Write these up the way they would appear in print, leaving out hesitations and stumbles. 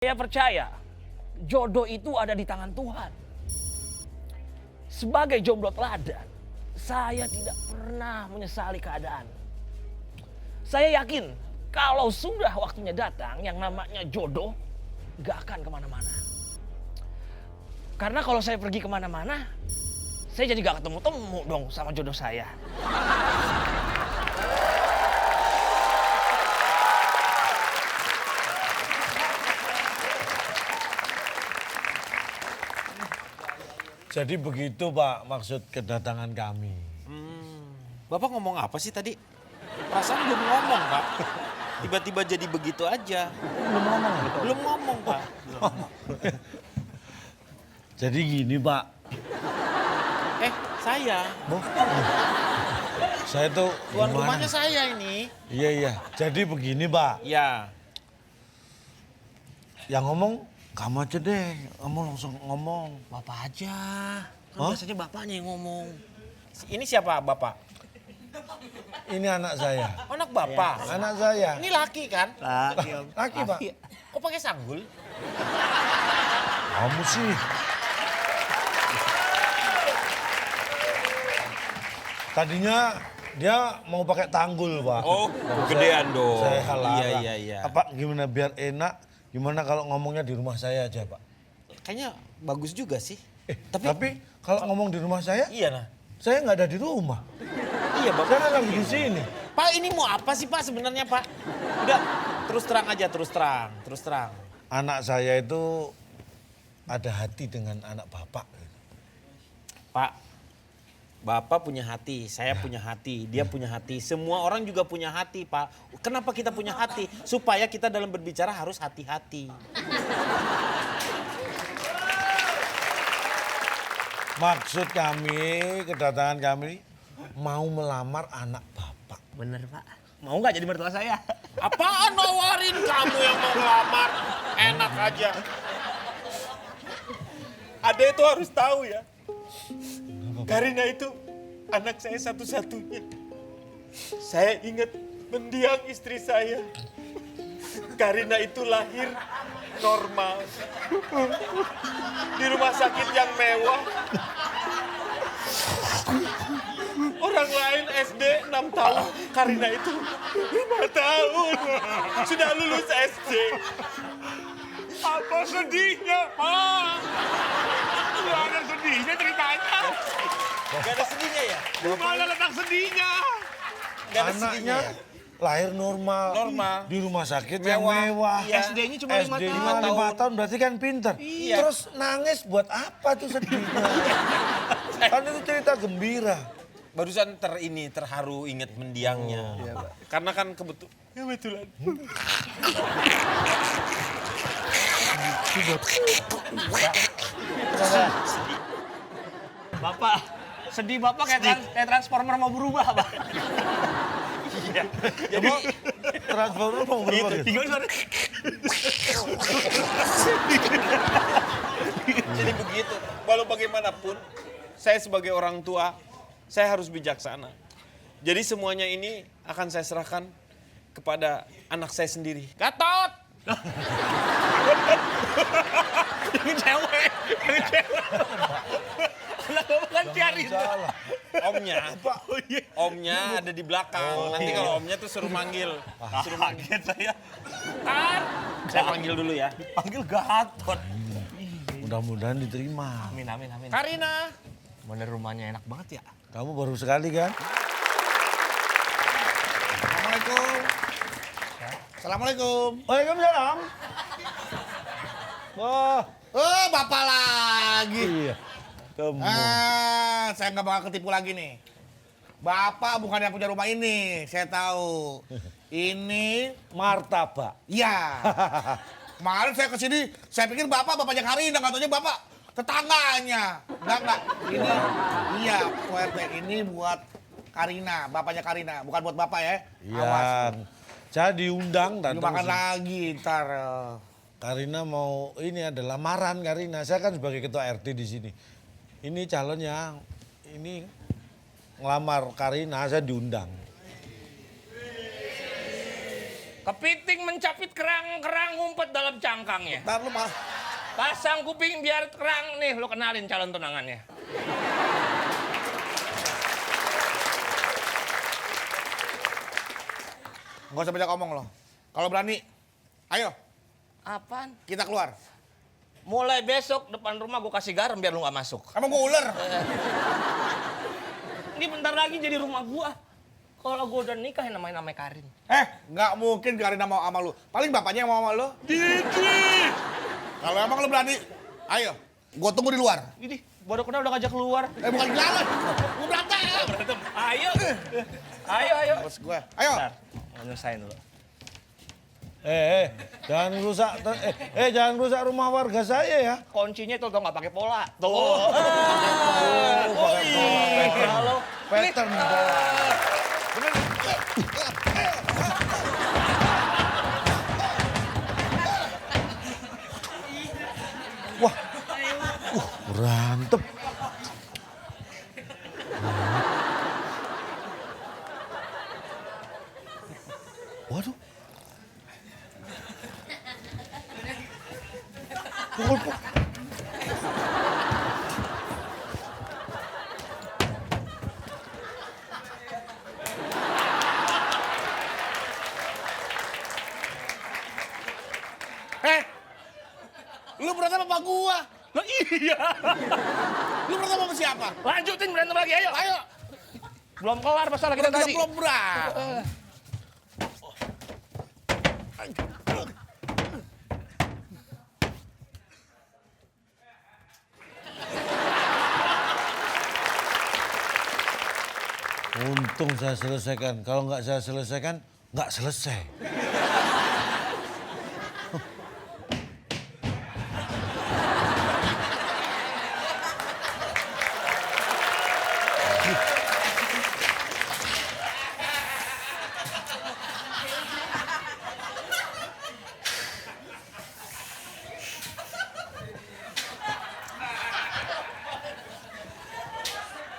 Saya percaya jodoh itu ada di tangan Tuhan. Sebagai jomblo teladan, saya tidak pernah menyesali keadaan. Saya yakin kalau sudah waktunya datang yang namanya jodoh gak akan kemana-mana. Karena kalau saya pergi kemana-mana, saya jadi gak ketemu-temu dong sama jodoh saya. Jadi begitu Pak maksud kedatangan kami. Bapak ngomong apa sih tadi? Perasaan belum ngomong, Pak. Tiba-tiba jadi begitu aja. Belum ngomong, Pak. Jadi gini Pak. Saya. Saya tuh Tuan gimana? rumahnya saya ini. Iya. Jadi begini Pak. Ya. Yang ngomong kamu aja deh. Kamu langsung ngomong. Bapak aja. Kan Hah? biasanya bapaknya yang ngomong. Ini siapa Bapak? Ini anak saya. Oh, anak Bapak. Anak saya. Ini laki kan? Laki Pak. Kok pakai sanggul? Kamu sih. Tadinya dia mau pakai tanggul Pak. Oh, gedean dong. Saya halang. Iya. Apa gimana biar enak? Gimana kalau ngomongnya di rumah saya aja Pak? Kayaknya bagus juga sih. Tapi kalau ngomong di rumah saya, Iya nah. saya nggak ada di rumah. Iya Bapak. Saya kan lagi di sini. Pak ini mau apa sih Pak sebenarnya Pak? Udah terus terang aja, terus terang. Anak saya itu ada hati dengan anak bapak. Pak, Bapak punya hati, saya punya hati, dia punya hati. Semua orang juga punya hati Pak. Kenapa kita punya hati? Supaya kita dalam berbicara harus hati-hati. Maksud kami, kedatangan kami mau melamar anak bapak. Bener Pak. Mau nggak jadi mertua saya? Apaan nawarin kamu yang mau ngelamar? Enak aja. Ade itu harus tahu ya. Karina itu anak saya satu-satunya. Saya ingat mendiang istri saya. Karina itu lahir normal. Di rumah sakit yang mewah. Orang lain SD 6 tahun. Karina itu 5 tahun. Sudah lulus SD. Apa sedihnya, Pak? Gak ada sedihnya ceritanya. Gak ada sedihnya ya? Mana letak sedihnya? Gak ada sedihnya Anaknya ya? lahir normal. Normal. Di rumah sakit yang Mewah. mewah. Iya. SD-nya cuma 5 SD-nya tahun. 5 tahun berarti kan pinter. Iya. Terus nangis buat apa tuh sedihnya? Kan itu cerita gembira. Barusan terharu inget mendiangnya. Karena kan Kebetulan. Bapak, sedih Bapak kayak transformer mau berubah Pak. Jadi transformer mau berubah gitu. Tinggal suara. Jadi begitu. Walau bagaimanapun, saya sebagai orang tua, saya harus bijaksana. Jadi semuanya ini akan saya serahkan kepada anak saya sendiri. Gatot! Yang cewek. Anak Bapak kan cari. Salah. Omnya ada di belakang. Nanti kalau omnya tuh suruh manggil. Kaget saya. Kan? Saya panggil dulu ya. Panggil Gatot. Mudah-mudahan diterima. Amin. Karina. Bener rumahnya enak banget ya. Kamu baru sekali kan? Assalamualaikum. Assalamualaikum. Waalaikumsalam. Wah, Oh, Bapak lagi. iya. Kamu. Saya nggak bakal ketipu lagi nih. Bapak bukan yang punya rumah ini, saya tahu. Ini, Martabak. ya. Kemarin saya kesini, saya pikir bapaknya Karina, nggak taunya bapak tetangganya. Enggak. Ini, iya, PRT ini buat Karina, bapaknya Karina, bukan buat bapak ya. Awas. Iya. Saya diundang dan Yuk makan lagi ntar. Karina mau ini ada lamaran Karina. Saya kan sebagai ketua RT di sini. Ini calonnya ini ngelamar Karina, saya diundang. Kepiting mencapit kerang, kerang ngumpet dalam cangkangnya. Ntar lu mah. Pasang kuping biar kerang nih, lo kenalin calon tunangannya. Nggak usah banyak ngomong lo. Kalau berani, ayo Apaan? kita keluar. Mulai besok depan rumah gue kasih garam biar lu nggak masuk. Emang gue ular? Ini bentar lagi jadi rumah gua. Kalau gua udah nikah yang namanya Karin. Nggak mungkin Karina mau sama lu. Paling bapaknya yang mau sama lu. Diki. Kalau emang lu berani, ayo. Gue tunggu di luar. Ini baru kenal udah ngajak keluar. Bukan jalan. Gue berantem. Ayo. Ayo. Bos gue. Ayo. Bentar, mau nyusahin dulu. Jangan rusak, jangan rusak rumah warga saya ya. Kuncinya tuh nggak pakai pola. Tuh. Pakai pola. Halo. Pattern pola. Wah, berantem. Waduh. Pukul. Lu berantem sama gua. Loh, iya. Lu berantem sama siapa? Lanjutin berantem lagi, ayo. Ayo. Belum kelar masalah kita tadi. Belum berantem. Untung saya selesaikan. Kalau nggak saya selesaikan, nggak selesai.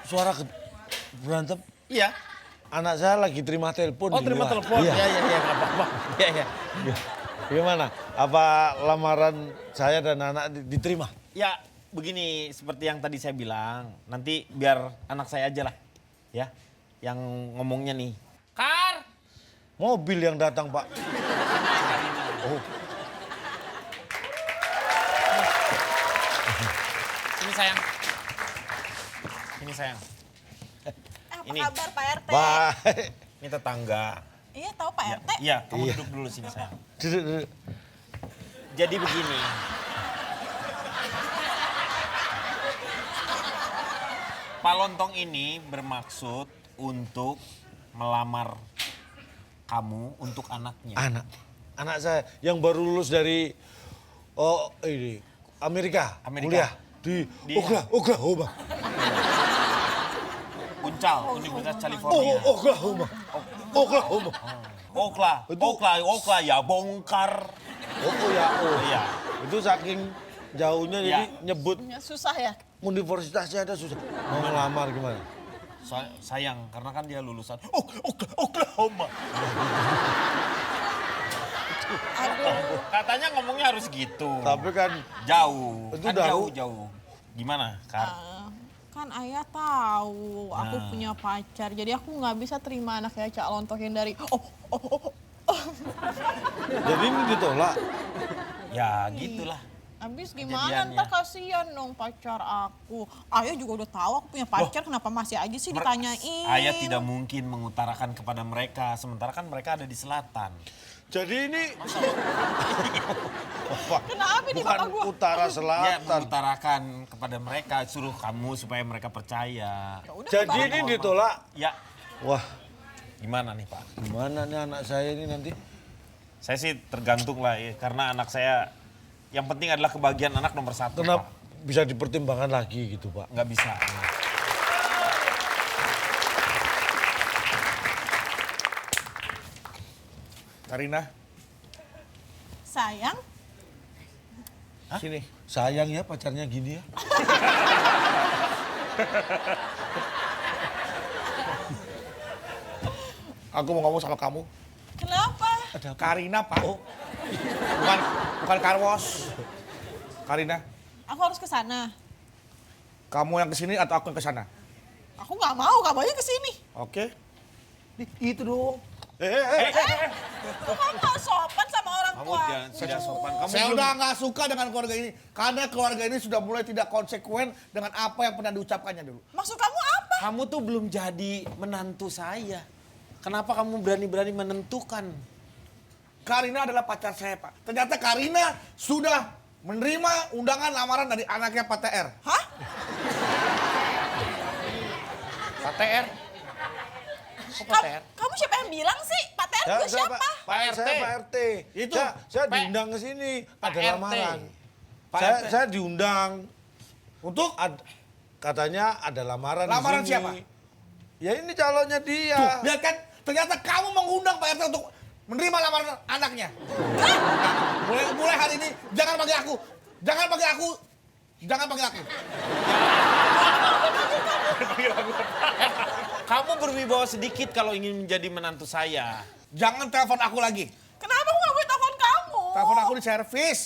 Suara berantem. Iya. Anak saya lagi terima telepon. Oh, di terima luar. telepon. Iya. Iya, nggak apa-apa. Iya. Gimana? Apa lamaran saya dan anak diterima? Ya, begini seperti yang tadi saya bilang. Nanti biar anak saya aja lah. Ya, yang ngomongnya nih. Kar. Mobil yang datang, Pak. Oh, Ini sayang. Ini sayang. Apa Ini. kabar Pak RT? baik. Ini tetangga. Iya tahu Pak RT. Iya, kamu Iya. duduk dulu sini sayang. Duduk, duduk. Jadi begini. Pak Lontong ini bermaksud untuk melamar kamu untuk anaknya. Anak saya yang baru lulus dari ini Amerika. Amerika. Kuliah di Di- Oklahoma. Uncal, Universitas California. Oklahoma. Okla, ya bongkar. Iya. Itu saking jauhnya Iya. jadi nyebut Ya, susah ya. universitasnya ada susah. Mau ngelamar gimana? Sayang, karena kan dia lulusan Oklahoma. Aduh. Katanya ngomongnya harus gitu. Tapi kan Jauh. Itu Kan jauh. jauh. Gimana, Kar? Kan ayah tahu aku punya pacar. Jadi aku nggak bisa terima anak kayak Cak Lontok yang dari jadi ini ditolak. Ya, gitulah. Habis gimana Kejadiannya. ntar kasihan dong pacar aku. Ayah juga udah tahu aku punya pacar, kenapa masih aja sih ditanyain? Ayah tidak mungkin mengutarakan kepada mereka, sementara kan mereka ada di selatan. Jadi ini Kenapa nih bukan bapak gua? utara Ya, selatan. mengutarakan kepada mereka, suruh kamu supaya mereka percaya. Ya udah, Jadi Bapak. ini ditolak. Ya, Wah, gimana nih Pak? gimana nih anak saya ini nanti? Saya sih tergantung lah ya, karena anak saya yang penting adalah kebahagiaan anak nomor satu. Kenapa Pak. bisa dipertimbangkan lagi gitu, Pak? Nggak bisa. Karina, Sayang, sini. Sayang ya pacarnya gini ya. Aku mau ngomong sama kamu. kenapa? Karina, Pak. Bukan Karwos. Karina, Aku harus ke sana. kamu yang kesini atau aku yang kesana? Aku nggak mau, kamu aja ke sini. Oke. Itu dong. Kok kamu nggak sopan sama orang Kamu tua? jangan tidak sopan. Kamu Saya belum- udah nggak suka dengan keluarga ini. Karena keluarga ini sudah mulai tidak konsekuen dengan apa yang pernah diucapkannya dulu. Maksud kamu apa? Kamu tuh belum jadi menantu saya. Kenapa kamu berani-berani menentukan? Karina adalah pacar saya, Pak. Ternyata Karina sudah menerima undangan lamaran dari anaknya Pak TR. Hah? Pak TR? Kok Pak TR? Kamu siapa yang bilang sih? Pak TR juga siapa? Pak RT. Saya Pak RT. Itu, Saya diundang ke sini. Pak Ada RT. lamaran. Pak Saya, RT. saya diundang. Untuk Katanya ada lamaran Lamaran di sini. siapa? Ya ini calonnya dia. tuh, lihat kan, ternyata kamu mengundang Pak RT untuk menerima lamaran anaknya. Mulai hari ini jangan panggil aku. Jangan panggil aku. Jangan panggil aku. Kamu berwibawa sedikit kalau ingin menjadi menantu saya. Jangan telepon aku lagi. Kenapa aku nggak boleh telepon kamu? Telepon aku di servis.